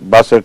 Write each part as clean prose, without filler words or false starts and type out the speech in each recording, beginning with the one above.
62,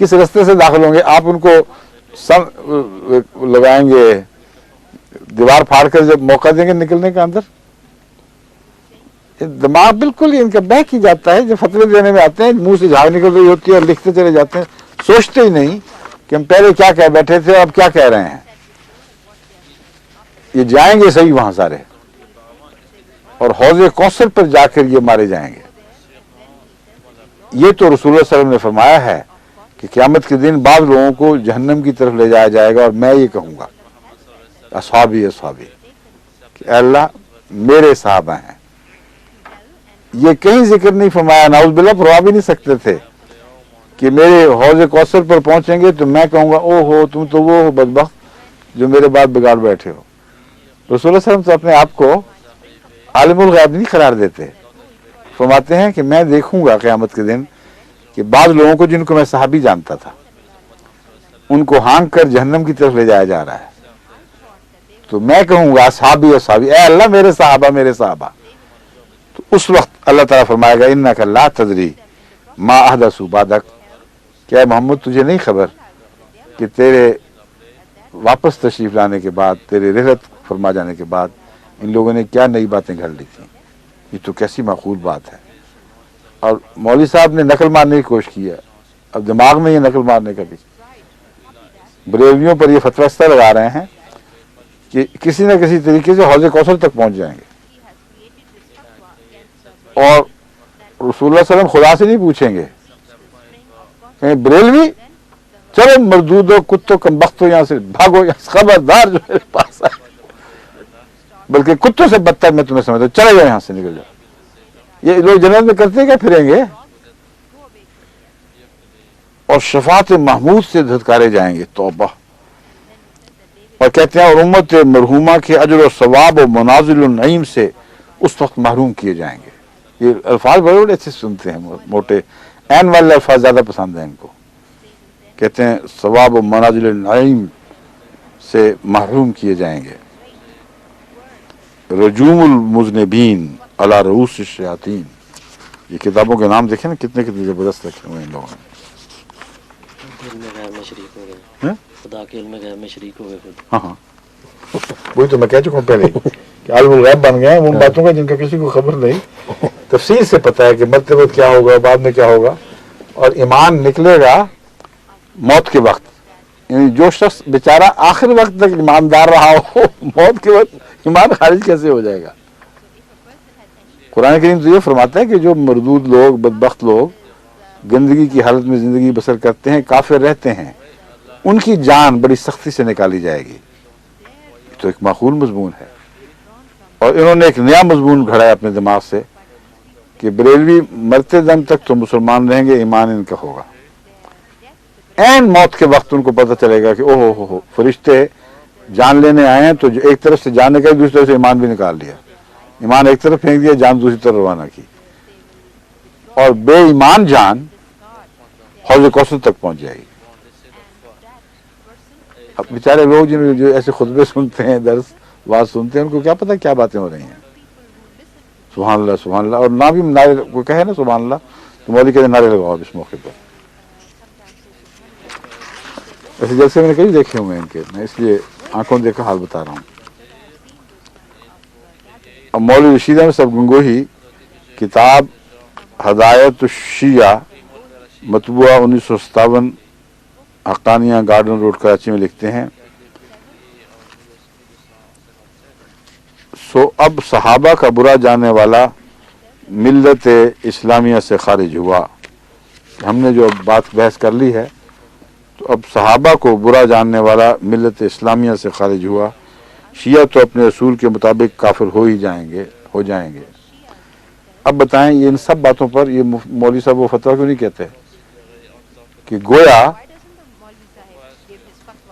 کس رستے سے داخل ہوں گے؟ آپ ان کو لگائیں گے، دیوار پھاڑ کر جب موقع دیں گے نکلنے کا اندر؟ دماغ بالکل ان کا بہک ہی جاتا ہے. جب فتوے دینے میں آتے ہیں منہ سے جھاگ نکل رہی ہوتی ہے اور لکھتے چلے جاتے ہیں، سوچتے ہی نہیں کہ ہم پہلے کیا کہہ بیٹھے تھے اور اب کیا کہہ رہے ہیں. یہ جائیں گے صحیح وہاں سارے، اور حوض کوثر پر جا کر یہ مارے جائیں گے. یہ تو رسول اللہ صلی اللہ علیہ وسلم نے فرمایا ہے کہ قیامت کے دن بعض لوگوں کو جہنم کی طرف لے جایا جائے گا، اور میں یہ کہوں گا اصحابی اصحابی، کہ اے اللہ میرے صحابہ ہیں. یہ کہیں ذکر نہیں فرمایا، نعوذ باللہ فرما بھی نہیں سکتے تھے کہ میرے حوض کوثر پر پہنچیں گے تو میں کہوں گا او ہو تم تو وہ ہو بدبخت جو میرے بعد بگاڑ بیٹھے ہو. رسول اللہ صلی اللہ علیہ وسلم تو اپنے آپ کو عالم الغیب نہیں قرار دیتے. فرماتے ہیں کہ میں دیکھوں گا قیامت کے دن کہ بعض لوگوں کو جن کو میں صحابی جانتا تھا ان کو ہانک کر جہنم کی طرف لے جایا جا رہا ہے، تو میں کہوں گا اصحابی اصحابی، اے اللہ میرے صحابہ میرے صحابہ. تو اس وقت اللہ تعالیٰ فرمائے گا انک لا تدری ما احدثوا بعدک، کیا محمد تجھے نہیں خبر کہ تیرے واپس تشریف لانے کے بعد، تیرے رحلت فرما جانے کے بعد ان لوگوں نے کیا نئی باتیں گھڑ لی تھیں. یہ تو کیسی معقول بات ہے. اور مولوی صاحب نے نقل مارنے کی کوشش کی ہے، اب دماغ میں یہ نقل مارنے کا بھی. بریلویوں پر یہ فتویٰ اس طرح لگا رہے ہیں کہ کسی نہ کسی طریقے سے حوض کوثر تک پہنچ جائیں گے، اور رسول اللہ صلی اللہ علیہ وسلم خدا سے نہیں پوچھیں گے کہ بریلوی چلو مردود ہو کتوں کم بخت ہو یہاں سے بھاگو، یہاں سے خبردار جو میرے پاس آئے، بلکہ کتوں سے بدتر میں تمہیں سمجھتا ہوں، چلے جاؤ یہاں سے نکل جاؤ. یہ لوگ جنت میں کرتے کیا پھریں گے؟ اور شفاعت محمود سے دھتکارے جائیں گے. توبہ. اور کہتے ہیں اور امت مرحومہ کے اجر و ثواب و منازل النعیم سے اس وقت محروم کیے جائیں گے. یہ الفاظ بڑے بڑے اچھے سنتے ہیں، موٹے عین والے الفاظ زیادہ پسند ہیں ان کو. کہتے ہیں ثواب و منازل النعیم سے محروم کیے جائیں گے. رجوم المذنبین علی رؤوس الشیاطین، یہ کتابوں کے نام دیکھیں نا کتنے کتنے زبردست رکھے ہوئے ان لوگوں نے. علم غیب میں شریک ہو گئے، خدا کے علم غیب میں شریک ہو گئے خود. ہاں وہی تو میں کہہ چکا ہوں پہلے کہ عالم الغیب بن گئے ہیں ان باتوں کا جن کا کسی کو خبر نہیں. تفصیل سے پتہ ہے کہ مرتے وقت کیا ہوگا، بعد میں کیا ہوگا، اور ایمان نکلے گا موت کے وقت. یعنی جو شخص بیچارہ آخر وقت تک ایماندار رہا ہو، موت کے وقت ایمان خارج کیسے ہو جائے گا؟ قرآن کریم تو یہ فرماتا ہے کہ جو مردود لوگ، بدبخت لوگ گندگی کی حالت میں زندگی بسر کرتے ہیں، کافر رہتے ہیں، ان کی جان بڑی سختی سے نکالی جائے گی. تو ایک معقول مضمون ہے. اور انہوں نے ایک نیا مضمون گھڑا ہے اپنے دماغ سے کہ بریلوی مرتے دم تک تو مسلمان رہیں گے، ایمان ان کا ہوگا. عین موت کے وقت ان کو پتہ چلے گا کہ اوہ ہو فرشتے جان لینے آئے ہیں، تو ایک طرف سے جان نکال، دوسری طرف سے ایمان بھی نکال لیا. ایمان ایک طرف پھینک دیا، جان دوسری طرف روانہ کی، اور بے ایمان جان حوض کوثر تک پہنچ جائے گی. اب بیچارے لوگ جو ایسے خطبے سنتے ہیں، درس واز سنتے ہیں، ان کو کیا پتہ کیا باتیں ہو رہی ہیں. سبحان اللہ سبحان اللہ. اور نہ بھی نعرے کوئی کہے نا سبحان اللہ تو مولوی کہتے نعرے لگاؤ اس موقع پر. ایسے جلسے میں نے کئی دیکھے ہوئے ہیں ان کے، میں اس لیے آنکھوں دیکھا حال بتا رہا ہوں. اب مولوی رشید احمد صاحب گنگوہی کتاب ہدایت الشیعہ مطبوعہ 1957 حقانیہ گارڈن روڈ کراچی میں لکھتے ہیں سو اب صحابہ کا برا جاننے والا ملت اسلامیہ سے خارج ہوا. ہم نے جو بات بحث کر لی ہے تو اب صحابہ کو برا جاننے والا ملت اسلامیہ سے خارج ہوا. شیعہ تو اپنے رسول کے مطابق کافر ہو جائیں گے. اب بتائیں یہ ان سب باتوں پر یہ مولوی صاحب وہ فتویٰ کیوں نہیں کہتے کہ گویا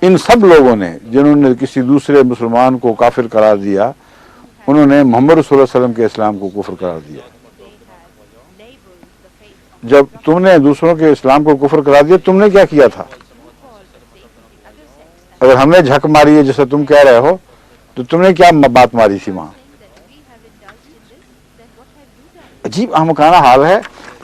ان سب لوگوں نے جنہوں نے کسی دوسرے مسلمان کو کافر قرار دیا، انہوں نے محمد رسول اللہ علیہ وسلم کے اسلام کو کفر قرار دیا. جب تم نے دوسروں کے اسلام کو کفر قرار دیا، تم نے کیا کیا تھا؟ اگر ہم نے جھک ماری ہے جیسا تم کہہ رہے ہو تو تم نے کیا بات ماری تھی وہاں؟ عجیب احمقانہ حال ہے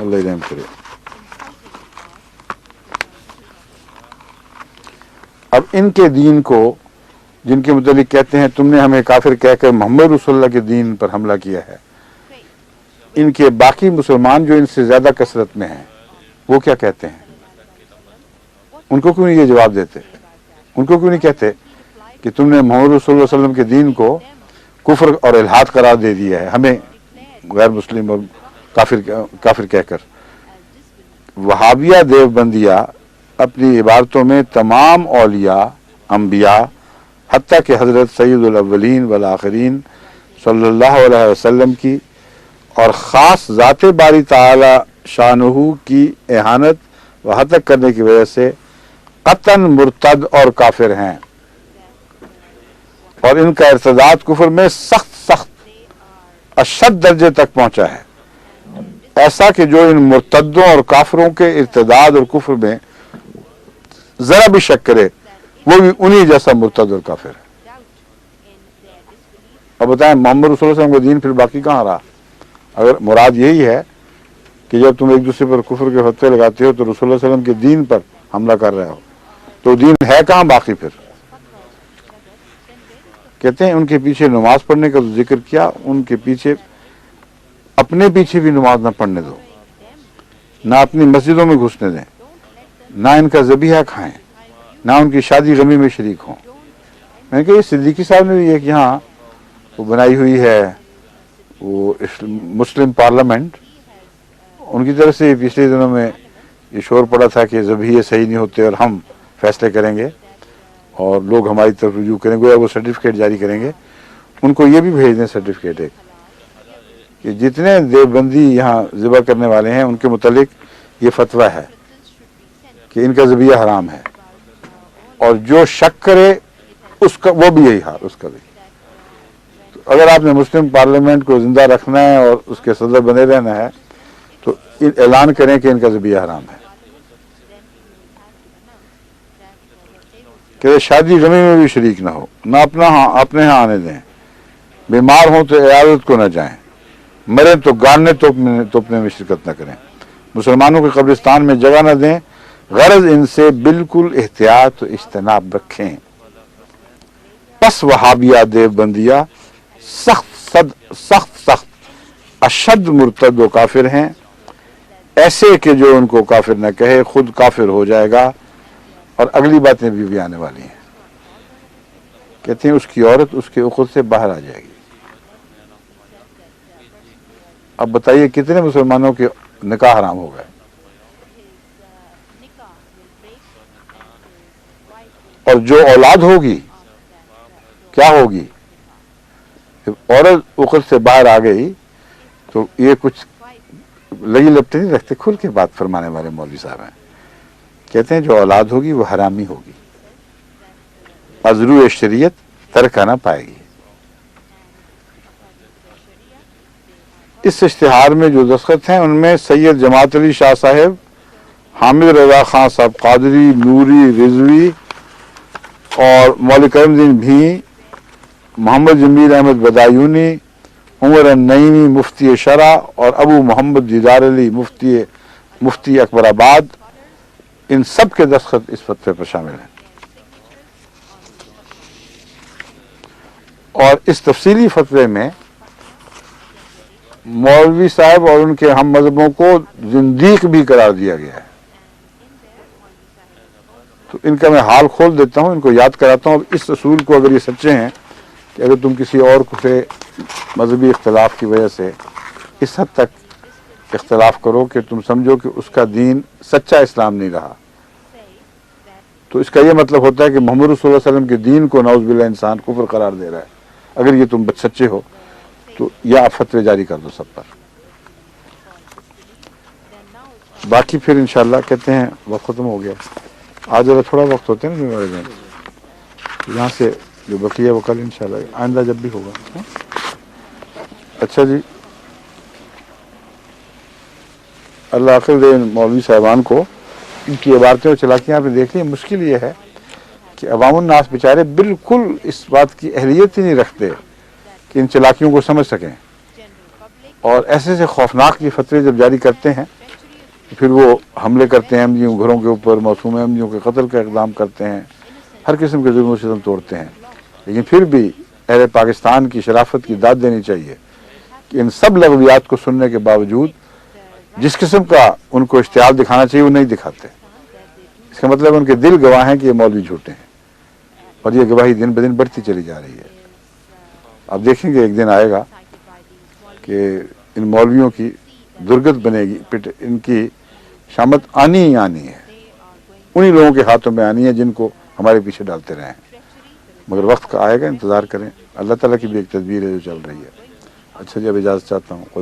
اللہ رحم کرے. اب ان کے دین کو جن کے متعلق کہتے ہیں تم نے ہمیں کافر کہہ کر محمد رسول اللہ کے دین پر حملہ کیا ہے، ان کے باقی مسلمان جو ان سے زیادہ کثرت میں ہیں وہ کیا کہتے ہیں؟ ان کو کیوں نہیں یہ جواب دیتے؟ ان کو کیوں نہیں کہتے کہ تم نے محمد رسول اللہ علیہ وسلم کے دین کو کفر اور الحاد قرار دے دیا ہے، ہمیں غیر مسلم اور کافر کہہ کر؟ وہابیہ دیوبندیہ اپنی عبارتوں میں تمام اولیاء، انبیاء، حتیٰ کہ حضرت سید الاولین والآخرین صلی اللہ علیہ وسلم کی اور خاص ذات باری تعالی شانہ کی اہانت و حتک کرنے کی وجہ سے قطعاً مرتد اور کافر ہیں، اور ان کا ارتداد کفر میں سخت اشد درجے تک پہنچا ہے، ایسا کہ جو ان مرتدوں اور کافروں کے ارتداد اور کفر میں ذرا بھی شک کرے وہ بھی انہی جیسا مرتد اور کافر ہے۔ اب بتائیں محمد رسول اللہ علیہ وسلم کا دین پھر باقی کہاں رہا؟ اگر مراد یہی ہے کہ جب تم ایک دوسرے پر کفر کے فتوے لگاتے ہو تو رسول اللہ علیہ وسلم کے دین پر حملہ کر رہے ہو، تو دین ہے کہاں باقی؟ پھر کہتے ہیں ان کے پیچھے نماز پڑھنے کا تو ذکر کیا، ان کے پیچھے اپنے پیچھے بھی نماز نہ پڑھنے دو، نہ اپنی مسجدوں میں گھسنے دیں، نہ ان کا ذبیحہ کھائیں، نہ ان کی شادی غمی میں شریک ہوں۔ میں نے کہا یہ صدیقی صاحب نے بھی ایک یہاں وہ بنائی ہوئی ہے وہ مسلم پارلیمنٹ، ان کی طرف سے پچھلے دنوں میں یہ شور پڑا تھا کہ ذبیحے صحیح نہیں ہوتے اور ہم فیصلے کریں گے اور لوگ ہماری طرف رجوع کریں گے، وہ سرٹیفکیٹ جاری کریں گے۔ ان کو یہ بھی بھیج دیں سرٹیفکیٹ ایک کہ جتنے دیوبندی یہاں ذبح کرنے والے ہیں ان کے متعلق یہ فتویٰ ہے کہ ان کا ذبیحہ حرام ہے، اور جو شک کرے اس کا وہ بھی یہی حال، اس کا بھی۔ اگر آپ نے مسلم پارلیمنٹ کو زندہ رکھنا ہے اور اس کے صدر بنے رہنا ہے تو اعلان کریں کہ ان کا ذبیحہ حرام ہے، کہ شادی غمی میں بھی شریک نہ ہو، نہ اپنے ہاں آنے دیں، بیمار ہوں تو عیادت کو نہ جائیں، مریں تو گاڑنے توپنے میں شرکت نہ کریں، مسلمانوں کے قبرستان میں جگہ نہ دیں، غرض ان سے بالکل احتیاط و اجتناب رکھیں۔ پس وہابیہ دیوبندیہ سخت اشد مرتد و کافر ہیں، ایسے کہ جو ان کو کافر نہ کہے خود کافر ہو جائے گا، اور اگلی باتیں بھی آنے والی ہیں۔ کہتے ہیں اس کی عورت اس کے عقد سے باہر آ جائے گی۔ اب بتائیے کتنے مسلمانوں کے نکاح حرام ہو گئے؟ اور جو اولاد ہوگی کیا ہوگی؟ جب عورت عقد سے باہر آ گئی تو یہ کچھ لگی لپٹے نہیں رکھتے، کھل کے بات فرمانے والے مولوی صاحب ہیں۔ کہتے ہیں جو اولاد ہوگی وہ حرامی ہوگی، ازرو شریعت ترکہ نہ پائے گی۔ اس اشتہار میں جو دستخط ہیں ان میں سید جماعت علی شاہ صاحب، حامد رضا خان صاحب قادری، نوری، رضوی اور مولوی کرم الدین بھی، محمد جمیل احمد بدایونی، عمر النعیمی مفتی شرع اور ابو محمد دیدار علی مفتی اکبر آباد، ان سب کے دستخط اس فتوے پر شامل ہیں۔ اور اس تفصیلی فتوے میں مولوی صاحب اور ان کے ہم مذہبوں کو زندیق بھی قرار دیا گیا ہے۔ تو ان کا میں حال کھول دیتا ہوں، ان کو یاد کراتا ہوں۔ اس اصول کو اگر یہ سچے ہیں کہ اگر تم کسی اور سے مذہبی اختلاف کی وجہ سے اس حد تک اختلاف کرو کہ تم سمجھو کہ اس کا دین سچا اسلام نہیں رہا، تو اس کا یہ مطلب ہوتا ہے کہ محمد رسول اللہ علیہ وسلم کے دین کو نعوذ باللہ انسان کفر قرار دے رہا ہے۔ اگر یہ تم سچے ہو تو یا آپ فتوے جاری کر دو سب پر۔ باقی پھر انشاءاللہ کہتے ہیں وقت ختم ہو گیا، آج ذرا تھوڑا وقت ہوتے ہیں نا میرے دن، یہاں سے جو بقیہ وہ کل انشاءاللہ آئندہ جب بھی ہوگا۔ اچھا جی، اللہ آخر دے مولوی صاحبان کو، ان کی عبارتیں اور چلاکیاں آپ نے دیکھ لی۔ مشکل یہ ہے کہ عوام الناس بیچارے بالکل اس بات کی اہلیت ہی نہیں رکھتے کہ ان چلاکیوں کو سمجھ سکیں، اور ایسے خوفناک یہ فتوے جب جاری کرتے ہیں پھر وہ حملے کرتے ہیں احمدیوں گھروں کے اوپر، معصوم احمدیوں کے قتل کا اقدام کرتے ہیں، ہر قسم کے ظلم و ستم توڑتے ہیں. لیکن پھر بھی اہل پاکستان کی شرافت کی داد دینی چاہیے کہ ان سب لغویات کو سننے کے باوجود جس قسم کا ان کو اشتعال دکھانا چاہیے وہ نہیں دکھاتے. اس کا مطلب ان کے دل گواہ ہیں کہ یہ مولوی جھوٹے ہیں، اور یہ گواہی دن بدن بڑھتی چلی جا رہی ہے. آپ دیکھیں گے ایک دن آئے گا کہ ان مولویوں کی درگت بنے گی، ان کی شامت آنی ہی آنی ہے، انہی لوگوں کے ہاتھوں میں آنی ہے جن کو ہمارے پیچھے ڈالتے رہے ہیں. مگر وقت کا آئے گا، انتظار کریں. اللہ تعالیٰ کی بھی ایک تدبیر ہے جو چل رہی ہے. اچھا جی، اب اجازت چاہتا ہوں.